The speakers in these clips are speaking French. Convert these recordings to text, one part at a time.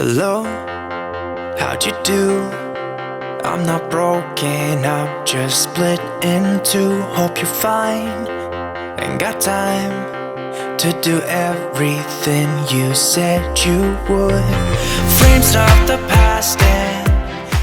Hello, how'd you do? I'm not broken up, just split in two. Hope you're fine and got time to do everything you said you would. Frames of the past and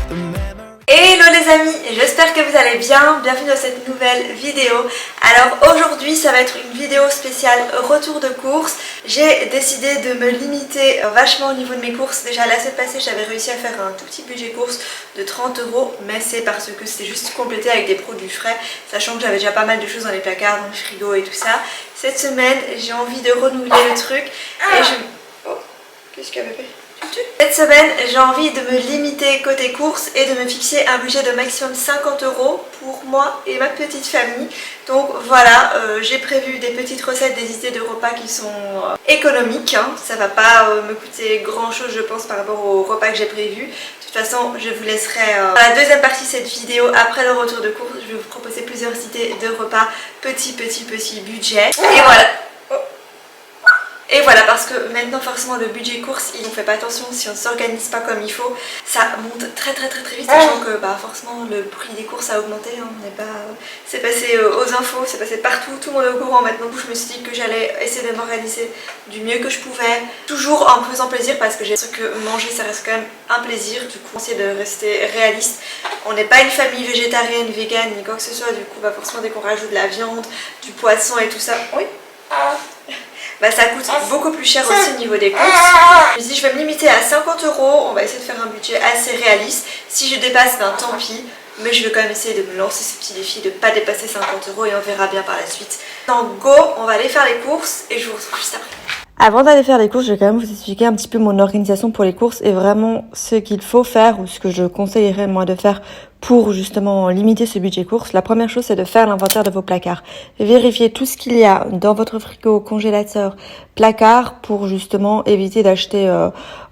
the memory. Hello les amis, j'espère que vous allez bien, bienvenue dans cette nouvelle vidéo. Alors aujourd'hui ça va être une vidéo spéciale retour de course. J'ai décidé de me limiter vachement au niveau de mes courses. Déjà la semaine passée j'avais réussi à faire un tout petit budget course de 30 €, mais c'est parce que c'était juste complété avec des produits frais, sachant que j'avais déjà pas mal de choses dans les placards, dans le frigo et tout ça. Cette semaine j'ai envie de renouveler le truc et je... Oh, qu'est-ce qu'il y avait fait ? Cette semaine, j'ai envie de me limiter côté courses et de me fixer un budget de maximum 50 € pour moi et ma petite famille. Donc voilà, j'ai prévu des petites recettes, des idées de repas qui sont économiques. Ça va pas me coûter grand chose je pense par rapport au repas que j'ai prévu. De toute façon, je vous laisserai dans la deuxième partie de cette vidéo, après le retour de course, je vais vous proposer plusieurs idées de repas petit budget. Et voilà. Et voilà, parce que maintenant forcément le budget course, on ne fait pas attention, si on ne s'organise pas comme il faut, ça monte très vite, sachant que forcément le prix des courses a augmenté, hein, c'est passé aux infos, c'est passé partout, tout le monde est au courant maintenant. Je me suis dit que j'allais essayer de m'organiser du mieux que je pouvais, toujours en me faisant plaisir, parce que j'ai ce que manger ça reste quand même un plaisir. Du coup essayer de rester réaliste, on n'est pas une famille végétarienne, végane ni quoi que ce soit, du coup forcément dès qu'on rajoute de la viande, du poisson et tout ça, oui, ça coûte beaucoup plus cher aussi au niveau des courses. Je me dis je vais me limiter à 50 €, on va essayer de faire un budget assez réaliste. Si je dépasse, tant pis, mais je vais quand même essayer de me lancer ce petit défi de ne pas dépasser 50 € et on verra bien par la suite. Donc go, on va aller faire les courses et je vous retrouve juste après. Avant d'aller faire les courses, je vais quand même vous expliquer un petit peu mon organisation pour les courses et vraiment ce qu'il faut faire ou ce que je conseillerais moi de faire pour justement limiter ce budget course. La première chose, c'est de faire l'inventaire de vos placards. Vérifiez tout ce qu'il y a dans votre frigo, congélateur, placard pour justement éviter d'acheter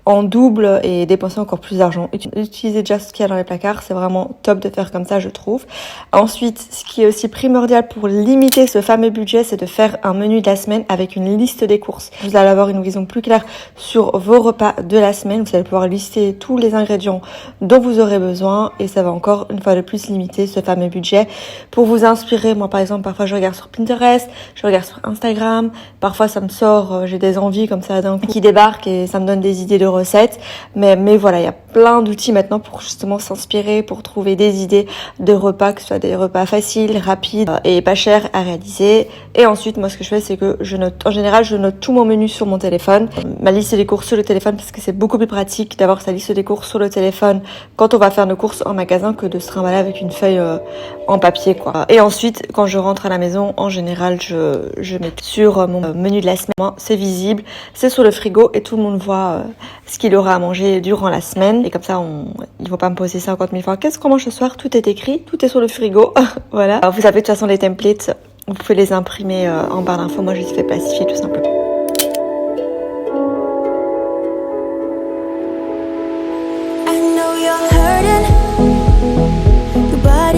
en double et dépenser encore plus d'argent. Utilisez déjà ce qu'il y a dans les placards, c'est vraiment top de faire comme ça je trouve. Ensuite, ce qui est aussi primordial pour limiter ce fameux budget, c'est de faire un menu de la semaine avec une liste des courses. Vous allez avoir une vision plus claire sur vos repas de la semaine, vous allez pouvoir lister tous les ingrédients dont vous aurez besoin et ça va encore une fois de plus limiter ce fameux budget. Pour vous inspirer, moi par exemple parfois je regarde sur Pinterest, je regarde sur Instagram, parfois ça me sort, j'ai des envies comme ça d'un coup qui débarquent et ça me donne des idées de recettes, mais voilà, il y a plein d'outils maintenant pour justement s'inspirer, pour trouver des idées de repas, que ce soit des repas faciles, rapides et pas chers à réaliser. Et ensuite moi ce que je fais, c'est que je note, en général je note tout mon menu sur mon téléphone, ma liste des courses sur le téléphone, parce que c'est beaucoup plus pratique d'avoir sa liste des courses sur le téléphone quand on va faire nos courses en magasin que de se trimballer avec une feuille en papier quoi. Et ensuite quand je rentre à la maison, en général je mets sur mon menu de la semaine, c'est visible, c'est sur le frigo et tout le monde voit ce qu'il aura à manger durant la semaine. Et comme ça il ne faut pas me poser 50 000 fois qu'est-ce qu'on mange ce soir, tout est écrit, tout est sur le frigo. Voilà. Alors, vous avez de toute façon les templates, vous pouvez les imprimer en barre d'infos, moi je les fais plastifier tout simplement.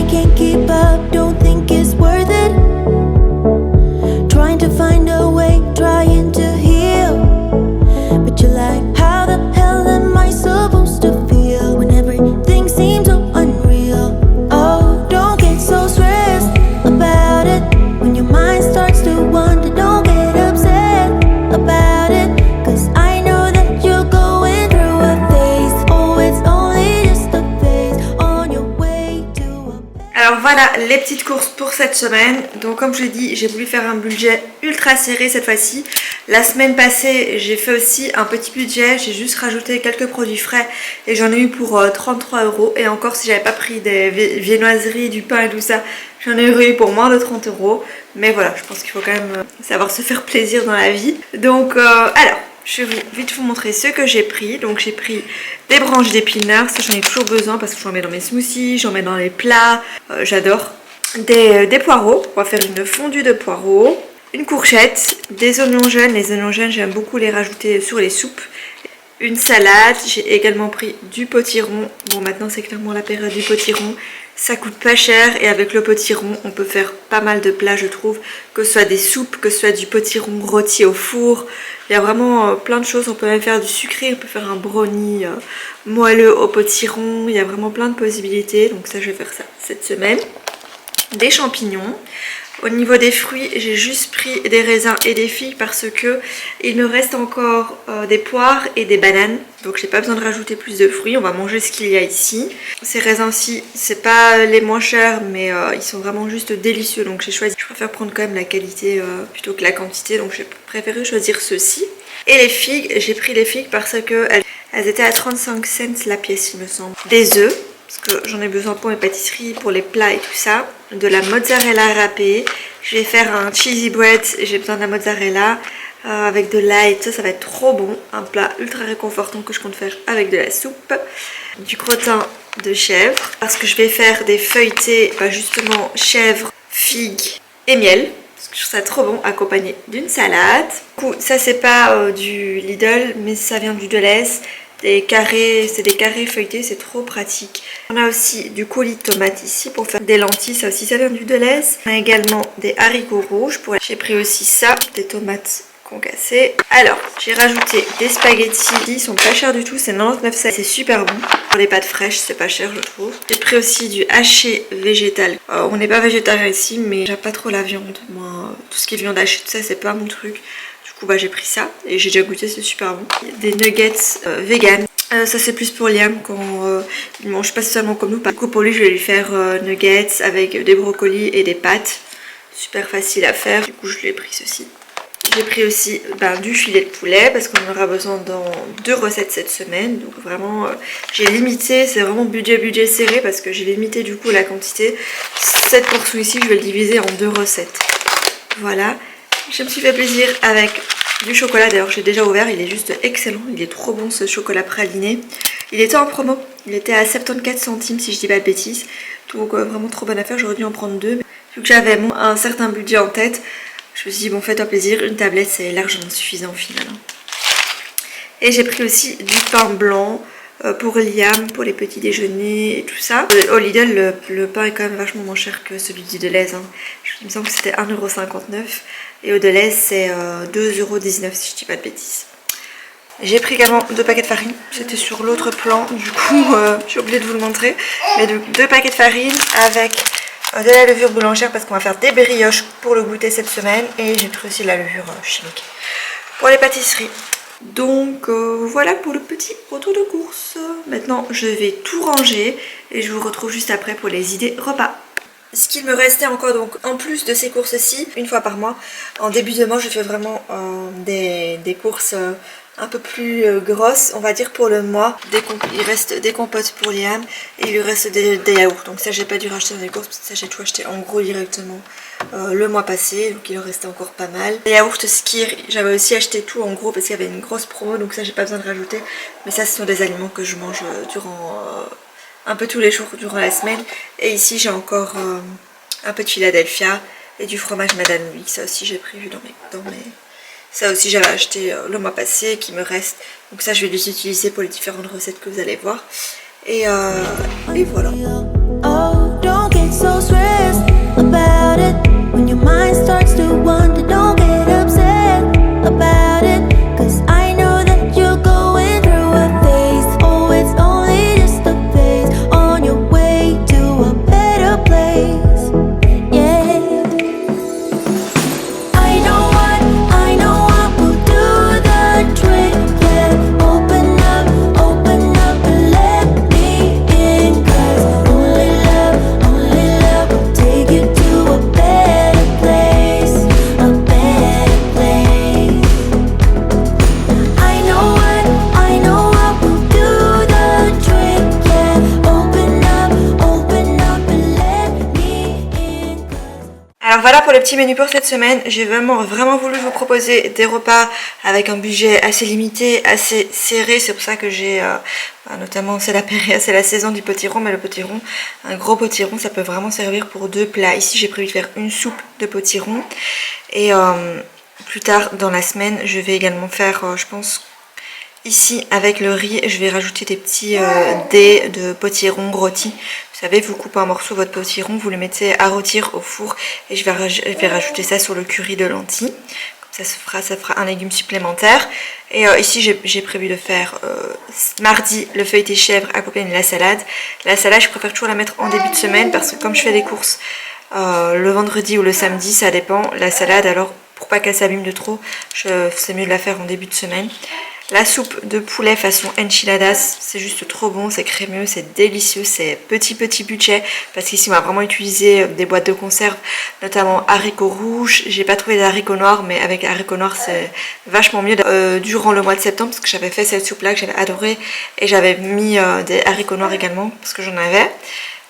Can't keep up, don't think it's worth it. Trying to find a way, trying to heal. But you're like, how the hell am I supposed to feel when everything seems so unreal? Oh, don't get so stressed about it. When your mind starts to wander, don't get upset about it. Cause I know that you're going through a phase. Oh, it's only just a phase on your way to a... Alors voilà les petites courses pour cette semaine. Donc comme je l'ai dit, j'ai voulu faire un budget ultra serré cette fois-ci. La semaine passée j'ai fait aussi un petit budget, j'ai juste rajouté quelques produits frais et j'en ai eu pour 33 €. Et encore si j'avais pas pris des viennoiseries, du pain et tout ça, j'en ai eu pour moins de 30 €. Mais voilà, je pense qu'il faut quand même savoir se faire plaisir dans la vie. Donc alors je vais vite vous montrer ce que j'ai pris. Donc j'ai pris des branches d'épinards, ça j'en ai toujours besoin parce que j'en mets dans mes smoothies, j'en mets dans les plats, j'adore. Des poireaux, on va faire une fondue de poireaux, une courgette, des oignons jaunes, les oignons jaunes j'aime beaucoup les rajouter sur les soupes, une salade. J'ai également pris du potiron. Bon, maintenant c'est clairement la période du potiron. Ça coûte pas cher et avec le potiron on peut faire pas mal de plats je trouve. Que ce soit des soupes, que ce soit du potiron rôti au four. Il y a vraiment plein de choses. On peut même faire du sucré, on peut faire un brownie moelleux au potiron. Il y a vraiment plein de possibilités. Donc ça je vais faire ça cette semaine. Des champignons. Au niveau des fruits, j'ai juste pris des raisins et des figues parce que il me reste encore des poires et des bananes. Donc j'ai pas besoin de rajouter plus de fruits, on va manger ce qu'il y a ici. Ces raisins-ci, c'est pas les moins chers mais ils sont vraiment juste délicieux. Donc j'ai choisi, je préfère prendre quand même la qualité plutôt que la quantité. Donc j'ai préféré choisir ceux-ci. Et les figues, j'ai pris les figues parce que elles étaient à 35 cents la pièce il me semble. Des œufs. Parce que j'en ai besoin pour mes pâtisseries, pour les plats et tout ça. De la mozzarella râpée. Je vais faire un cheesy bread. J'ai besoin de la mozzarella avec de l'ail. Ça va être trop bon. Un plat ultra réconfortant que je compte faire avec de la soupe. Du crottin de chèvre. Parce que je vais faire des feuilletés, justement chèvre, figues et miel. Parce que je trouve ça trop bon accompagné d'une salade. Du coup, ça c'est pas du Lidl mais ça vient du Delhaize. Des carrés, c'est des carrés feuilletés, c'est trop pratique. On a aussi du coulis de tomates ici pour faire des lentilles, ça aussi ça vient du Delhaize. On a également des haricots rouges, j'ai pris aussi ça, des tomates concassées. Alors, j'ai rajouté des spaghettis, ils sont pas chers du tout, c'est 99 cents, c'est super bon. Pour les pâtes fraîches, c'est pas cher je trouve. J'ai pris aussi du haché végétal. On n'est pas végétarien ici, mais j'aime pas trop la viande. Moi, tout ce qui est viande hachée, tout ça, c'est pas mon truc. Du coup j'ai pris ça et j'ai déjà goûté, c'est super bon. Des nuggets vegan. Ça c'est plus pour Liam quand il mange pas seulement comme nous. Du coup pour lui je vais lui faire nuggets avec des brocolis et des pâtes. Super facile à faire. Du coup je lui ai pris ceci. J'ai pris aussi du filet de poulet parce qu'on en aura besoin dans 2 recettes cette semaine. Donc vraiment j'ai limité, c'est vraiment budget serré parce que j'ai limité du coup la quantité. Cette portion ici je vais le diviser en 2 recettes. Voilà. Je me suis fait plaisir avec du chocolat, d'ailleurs j'ai déjà ouvert, il est juste excellent, il est trop bon ce chocolat praliné. Il était en promo, il était à 74 centimes si je dis pas de bêtises, donc vraiment trop bonne affaire, j'aurais dû en prendre 2. Vu que j'avais un certain budget en tête, je me suis dit bon fais-toi plaisir, une tablette c'est largement suffisant au final. Et j'ai pris aussi du pain blanc pour Liam, pour les petits déjeuners et tout ça. Au Lidl le pain est quand même vachement moins cher que celui du Delhaize, hein. Il me semble que c'était 1,59 € et au Delhaize c'est 2,19 € si je dis pas de bêtises. J'ai pris également 2 paquets de farine, c'était sur l'autre plan, du coup j'ai oublié de vous le montrer. Mais 2 paquets de farine avec de la levure boulangère parce qu'on va faire des brioches pour le goûter cette semaine. Et j'ai pris aussi de la levure chimique pour les pâtisseries. Donc voilà pour le petit retour de course. Maintenant je vais tout ranger et je vous retrouve juste après pour les idées repas. Ce qu'il me restait encore donc en plus de ces courses-ci, une fois par mois, en début de mois je fais vraiment des courses un peu plus grosses, on va dire pour le mois. Il reste des compotes pour Liam et il lui reste des yaourts. Donc ça j'ai pas dû racheter dans les courses parce que ça j'ai tout acheté en gros directement le mois passé. Donc il en restait encore pas mal. Les yaourts Skir, j'avais aussi acheté tout en gros parce qu'il y avait une grosse promo, donc ça j'ai pas besoin de rajouter. Mais ça ce sont des aliments que je mange durant un peu tous les jours durant la semaine. Et ici j'ai encore un peu de Philadelphia et du fromage Madame Louis. Ça aussi j'ai prévu dans mes... Ça aussi j'avais acheté le mois passé qui me reste. Donc ça je vais les utiliser pour les différentes recettes que vous allez voir. Et voilà. Oh, don't get so stressed about it. When your mind starts to wander, don't get upset about it. 'Cause I know that you're going through a phase. Oh, it's only just a phase on your way to a better place. Yeah. I know what will do the trick. Yeah. Open up and let me in. 'Cause only love will take you to a better place. A better place. I know what will do the trick. Yeah. Open up and let me in. Alors voilà pour le petit menu pour cette semaine. J'ai vraiment voulu vous proposer des repas avec un budget assez limité, assez serré. C'est pour ça que j'ai notamment c'est la saison du potiron, mais le potiron, un gros potiron, ça peut vraiment servir pour 2 plats. Ici j'ai prévu de faire une soupe de potiron et plus tard dans la semaine je vais également faire je pense Ici, avec le riz, je vais rajouter des petits dés de potiron rôti. Vous savez, vous coupez en morceaux votre potiron, vous le mettez à rôtir au four et je vais rajouter ça sur le curry de lentilles. Comme ça fera un légume supplémentaire. Et ici, j'ai prévu de faire mardi le feuilleté chèvre accompagné de la salade. La salade, je préfère toujours la mettre en début de semaine parce que comme je fais des courses le vendredi ou le samedi, ça dépend. La salade, alors pour pas qu'elle s'abîme de trop, c'est mieux de la faire en début de semaine. La soupe de poulet façon enchiladas, c'est juste trop bon, c'est crémeux, c'est délicieux, c'est petit budget parce qu'ici on va vraiment utiliser des boîtes de conserve, notamment haricots rouges. J'ai pas trouvé d'haricots noirs, mais avec haricots noirs c'est vachement mieux durant le mois de septembre parce que j'avais fait cette soupe là que j'avais adoré et j'avais mis des haricots noirs également parce que j'en avais.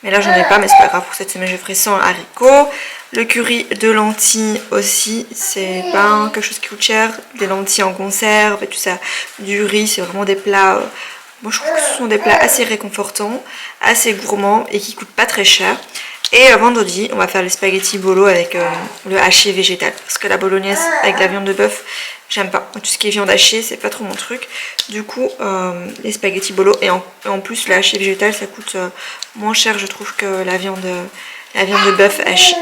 Mais là j'en ai pas, mais c'est pas grave, pour cette semaine je ferai sans haricots. Le curry de lentilles aussi, c'est pas quelque chose qui coûte cher. Des lentilles en conserve et tout ça. Du riz, c'est vraiment des plats, moi je trouve que ce sont des plats assez réconfortants, assez gourmands et qui coûtent pas très cher. Et vendredi, on va faire les spaghettis bolo avec le haché végétal. Parce que la bolognaise avec la viande de bœuf, j'aime pas. Tout ce qui est viande hachée, c'est pas trop mon truc. Du coup, les spaghettis bolo. Et en plus, le haché végétal, ça coûte moins cher, je trouve, que la viande de bœuf hachée.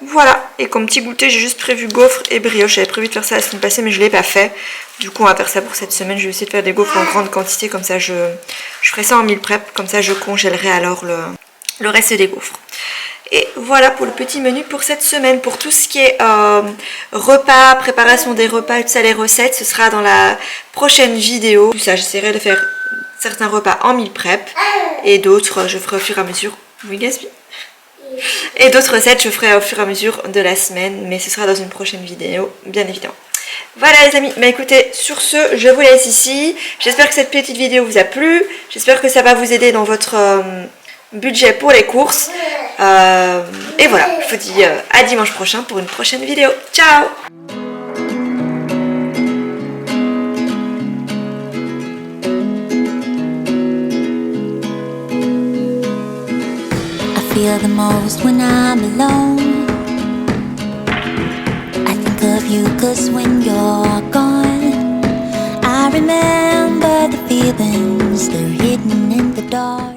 Voilà. Et comme petit goûter, j'ai juste prévu gaufres et brioche. J'avais prévu de faire ça la semaine passée, mais je l'ai pas fait. Du coup, on va faire ça pour cette semaine. Je vais essayer de faire des gaufres en grande quantité. Comme ça, je ferai ça en meal prep. Comme ça, je congèlerai alors le reste des gaufres. Et voilà pour le petit menu pour cette semaine. Pour tout ce qui est repas, préparation des repas, tout ça, les recettes, ce sera dans la prochaine vidéo. Tout ça, j'essaierai de faire certains repas en meal prep et d'autres, je ferai au fur et à mesure. Oui, gaspille. Et d'autres recettes, je ferai au fur et à mesure de la semaine, mais ce sera dans une prochaine vidéo, bien évidemment. Voilà les amis, bah écoutez, sur ce, je vous laisse ici. J'espère que cette petite vidéo vous a plu. J'espère que ça va vous aider dans votre budget pour les courses. Et voilà, je vous dis à dimanche prochain pour une prochaine vidéo. Ciao! I feel the most when I'm alone. I think of you 'cause when you're gone, I remember the feelings, they're hidden in the dark.